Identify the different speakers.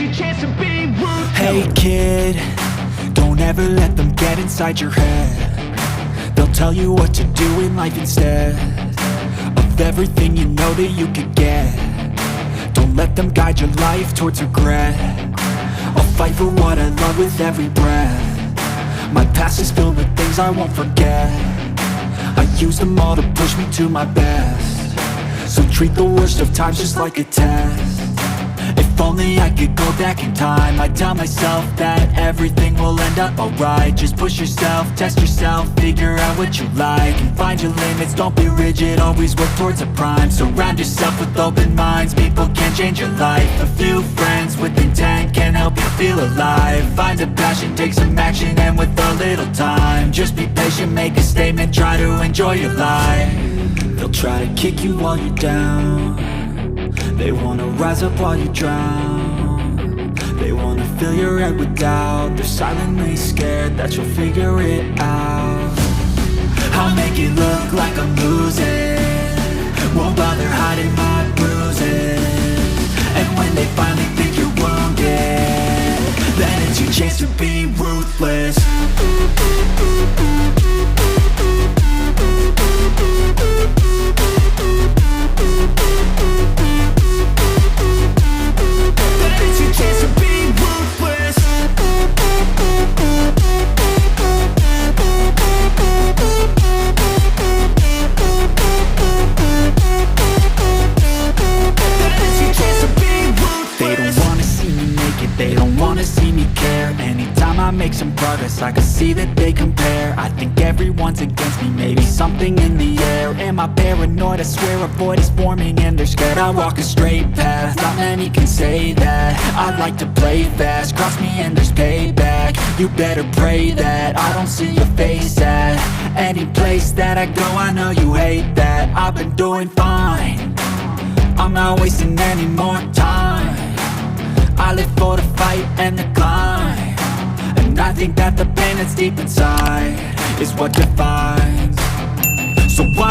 Speaker 1: your chance to be ruthless.
Speaker 2: Hey kid, don't ever let them get inside your head. They'll tell you what to do in life instead of everything you know that you could get. Don't let them guide your life towards regret. I'll fight for what I love with every breath. My past is filled with things I won't forget. I use them all to push me to my best. So treat the worst of times just like a test. If only I could go back in time, I'd tell myself that everything will end up alright. Just push yourself, test yourself, figure out what you like, and find your limits, don't be rigid, always work towards a prime. Surround yourself with open minds, people can change your life. A few friends with intent can help you feel alive. Find a passion, take some action, and with a little time, just be patient, make a statement, try to enjoy your life. They'll try to kick you while you're down. They wanna rise up while you drown. They wanna fill your head with doubt. They're silently scared that you'll figure it out. I'll make it look like I'm losing, won't bother hiding my bruises. And when they finally think you're wounded, then it's your chance to be ruthless. They don't wanna see me care. Anytime I make some progress, I can see that they compare. I think everyone's against me, maybe something in the air. Am I paranoid? I swear a void is forming and they're scared. I walk a straight path, not many can say that. I like to play fast, cross me and there's payback. You better pray that I don't see your face at any place that I go. I know you hate that. I've been doing fine, I'm not wasting any more time. I live for the fight and the climb, and I think that the pain that's deep inside is what defines. So why